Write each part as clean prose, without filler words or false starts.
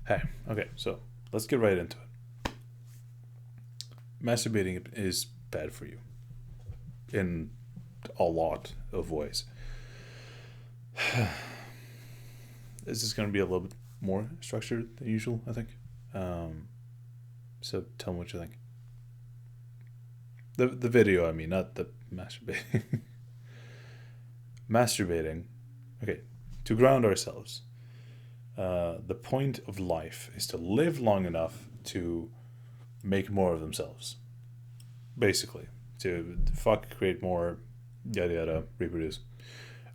Hey, okay, so let's get right into it. Masturbating is bad for you in a lot of ways. This is going to be a little bit more structured than usual, I think. Um, so tell me what you think. The video, I mean, not the masturbating. Masturbating. Okay, to ground ourselves, the point of life is to live long enough to make more of themselves. Basically, to fuck, create more, yada yada, reproduce.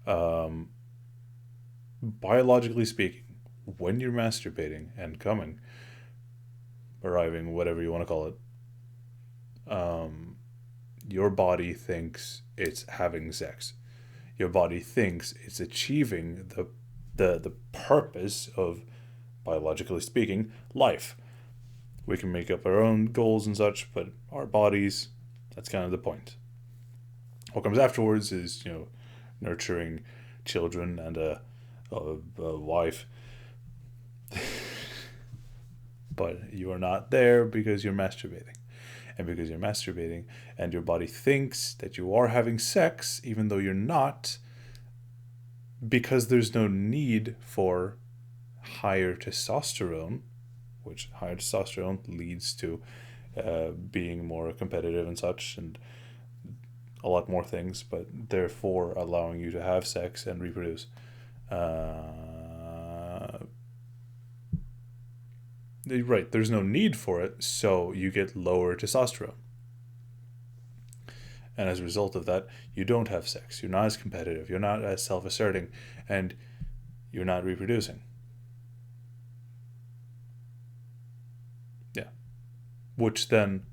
Um, Biologically speaking, when you're masturbating and coming, arriving, whatever you want to call it, um, your body thinks it's having sex. Your body thinks it's achieving the purpose of, biologically speaking, life. We can make up our own goals and such, but our bodies, that's kind of the point. What comes afterwards is, nurturing children and a wife. But you are not there because you're masturbating. And because you're masturbating and your body thinks that you are having sex, even though you're not, because there's no need for higher testosterone, which higher testosterone leads to being more competitive and such, and a lot more things, but therefore allowing you to have sex and reproduce. Right, there's no need for it, so you get lower testosterone. And as a result of that, you don't have sex. You're not as competitive. You're not as self asserting. And you're not reproducing. Yeah. Which then,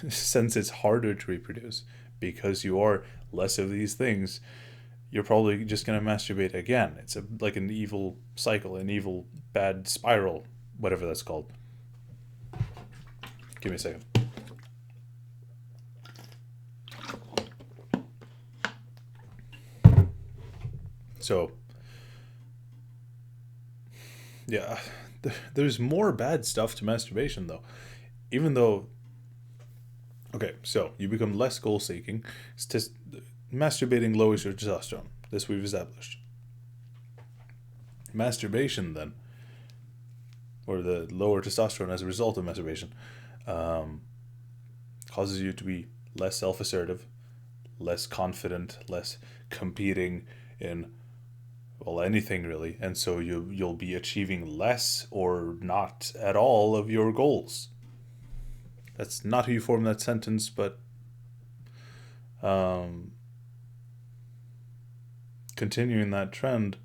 since it's harder to reproduce because you are less of these things, you're probably just going to masturbate again. It's like an evil cycle, an evil bad spiral, whatever that's called. Give me a second. So, yeah, there's more bad stuff to masturbation, though. Even though, okay, so you become less goal seeking. Masturbating lowers your testosterone. This we've established. Masturbation, then, or the lower testosterone as a result of masturbation, um, causes you to be less self assertive, less confident, less competing in, well, anything really, and so you'll be achieving less or not at all of your goals. That's not how you form that sentence, but um, continuing that trend,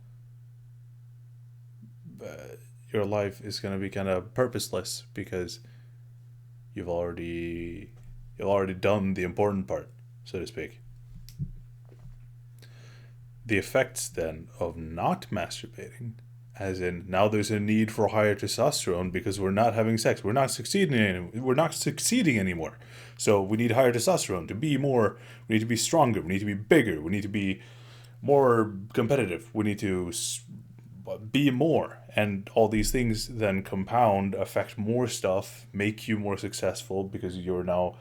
uh, your life is going to be kind of purposeless because you've already you've already done the important part, so to speak. The effects then of not masturbating, as in now there's a need for higher testosterone because we're not having sex, we're not succeeding anymore, so we need higher testosterone to be more. We need to be stronger, we need to be bigger, we need to be more competitive, we need to be more, and all these things then compound, affect more stuff, make you more successful because you're now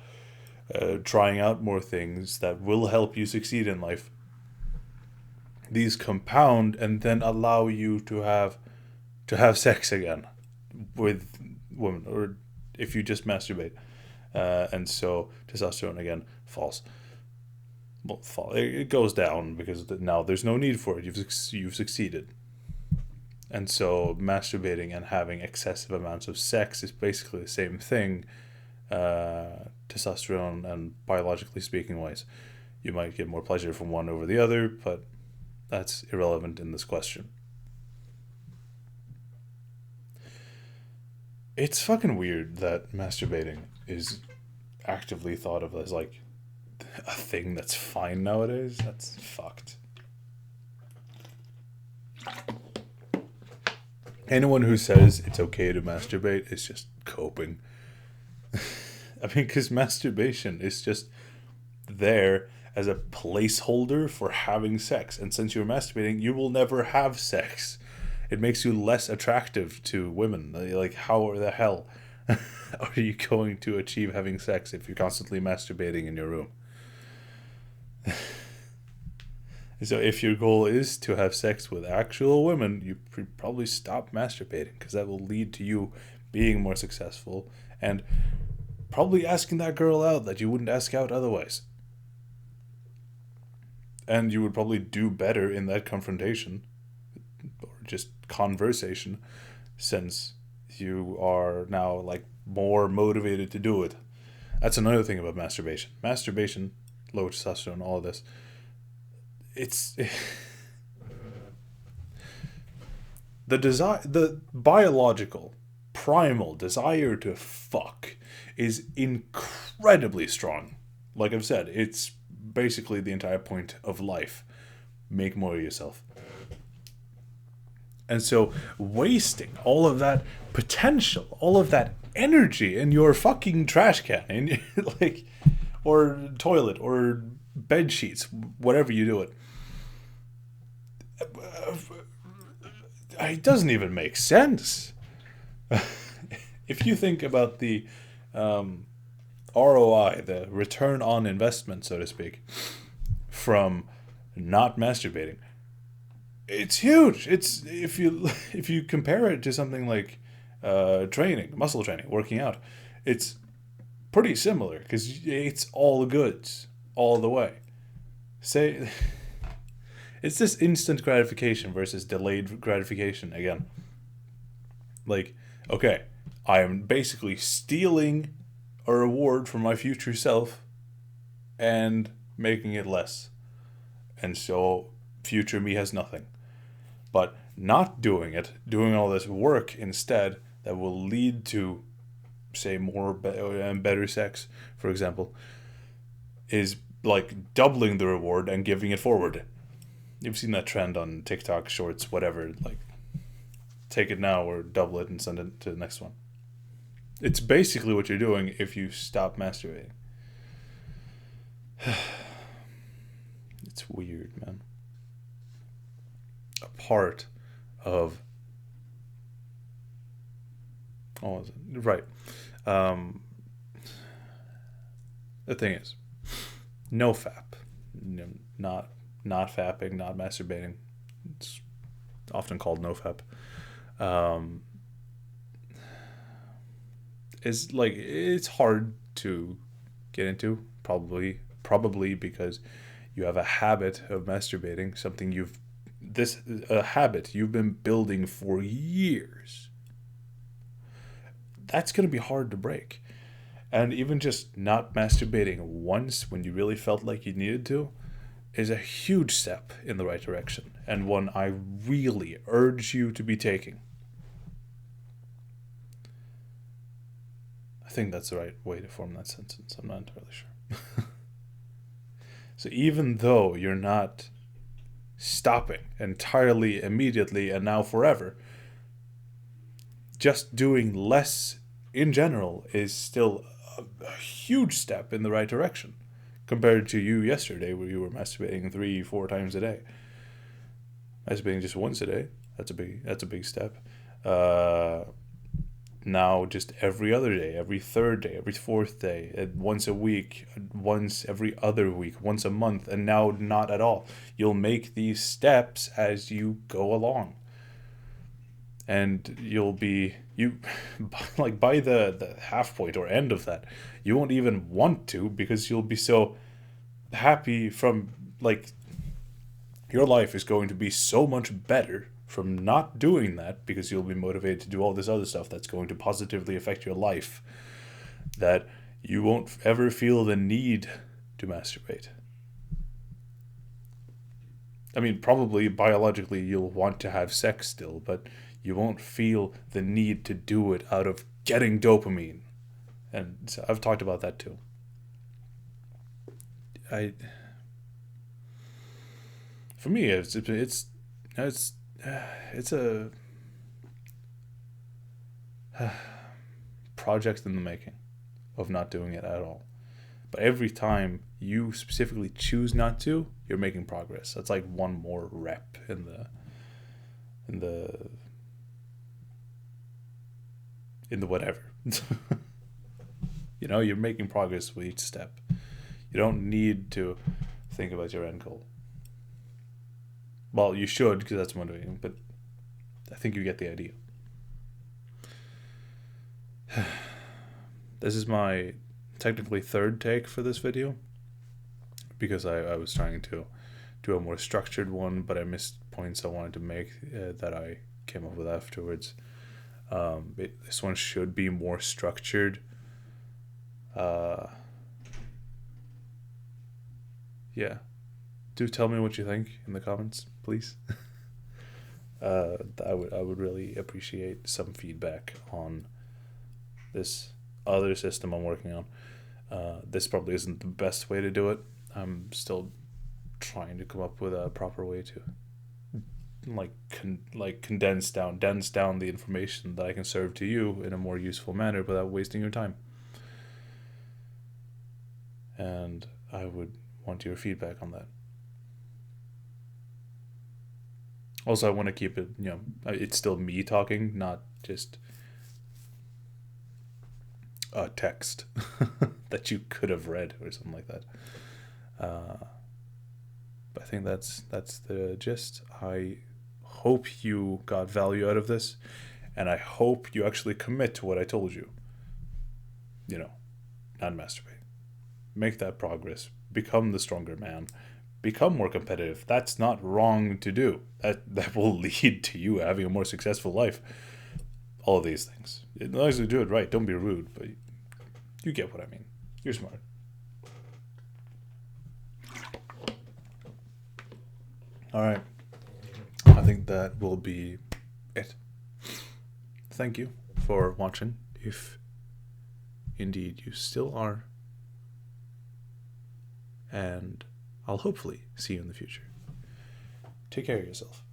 trying out more things that will help you succeed in life. These compound and then allow you to have sex again with women, or if you just masturbate, and so testosterone again falls. Well, it goes down because now there's no need for it. You've succeeded, and so masturbating and having excessive amounts of sex is basically the same thing, testosterone and biologically speaking wise. You might get more pleasure from one over the other, but that's irrelevant in this question. It's fucking weird that masturbating is actively thought of as like a thing that's fine nowadays. That's fucked. Anyone who says it's okay to masturbate is just coping. I mean, because masturbation is just there as a placeholder for having sex. And since you're masturbating, you will never have sex. It makes you less attractive to women. Like, how the hell are you going to achieve having sex if you're constantly masturbating in your room? So if your goal is to have sex with actual women, you probably stop masturbating, because that will lead to you being more successful and probably asking that girl out that you wouldn't ask out otherwise. And you would probably do better in that confrontation or just conversation, since you are now like more motivated to do it. That's another thing about masturbation. Masturbation, low testosterone, all of this. It's the biological, primal desire to fuck is incredibly strong. Like I've said, it's basically the entire point of life. Make more of yourself. And so wasting all of that potential, all of that energy in your fucking trash can, in like, or toilet, or bed sheets, whatever you do it doesn't even make sense. If you think about the ROI, the return on investment, so to speak, from not masturbating, it's huge. It's if you compare it to something like training, muscle training, working out, it's pretty similar, because it's all goods all the way. Say it's this instant gratification versus delayed gratification again. Like, okay, I am basically stealing a reward from my future self and making it less. And so future me has nothing. But not doing it, doing all this work instead that will lead to, say, more and better sex, for example, is like doubling the reward and giving it forward. You've seen that trend on TikTok, Shorts, whatever, like take it now or double it and send it to the next one. It's basically what you're doing if you stop masturbating. It's weird, man. A part of... Oh, was it? Right. The thing is, no fap. Not fapping, not masturbating. It's often called no fap. Is like, it's hard to get into, probably because you have a habit of masturbating, something a habit you've been building for years. That's going to be hard to break. And even just not masturbating once when you really felt like you needed to is a huge step in the right direction, and one I really urge you to be taking. I think that's the right way to form that sentence. I'm not entirely sure. So even though you're not stopping entirely, immediately, and now forever, just doing less in general is still a huge step in the right direction, compared to you yesterday, where you were masturbating 3-4 times a day. Masturbating just once a day, that's a big step. Now just every other day, every third day, every fourth day, once a week, once every other week, once a month, and now not at all. You'll make these steps as you go along. And you'll be, like, by the half point or end of that, you won't even want to, because you'll be so happy from, like, your life is going to be so much better from not doing that, because you'll be motivated to do all this other stuff that's going to positively affect your life, that you won't ever feel the need to masturbate. I mean, probably biologically you'll want to have sex still, but you won't feel the need to do it out of getting dopamine. And so I've talked about that too. For me, it's a project in the making of not doing it at all. But every time you specifically choose not to, you're making progress. That's like one more rep in the in the whatever. You know, you're making progress with each step. You don't need to think about your end goal. Well, you should, because that's motivating, but I think you get the idea. This is my technically third take for this video, because I was trying to do a more structured one, but I missed points I wanted to make that I came up with afterwards. This one should be more structured. Yeah. Do tell me what you think in the comments, please. I would really appreciate some feedback on this other system I'm working on. This probably isn't the best way to do it. I'm still trying to come up with a proper way to dense down the information that I can serve to you in a more useful manner without wasting your time. And I would want your feedback on that. Also, I want to keep it, it's still me talking, not just a text that you could have read or something like that. But I think that's the gist. I hope you got value out of this, and I hope you actually commit to what I told you. Not masturbate. Make that progress. Become the stronger man. Become more competitive. That's not wrong to do. That will lead to you having a more successful life. All of these things. As long as you do it right, don't be rude, but you get what I mean. You're smart. All right. I think that will be it. Thank you for watching, if indeed you still are. And I'll hopefully see you in the future. Take care of yourself.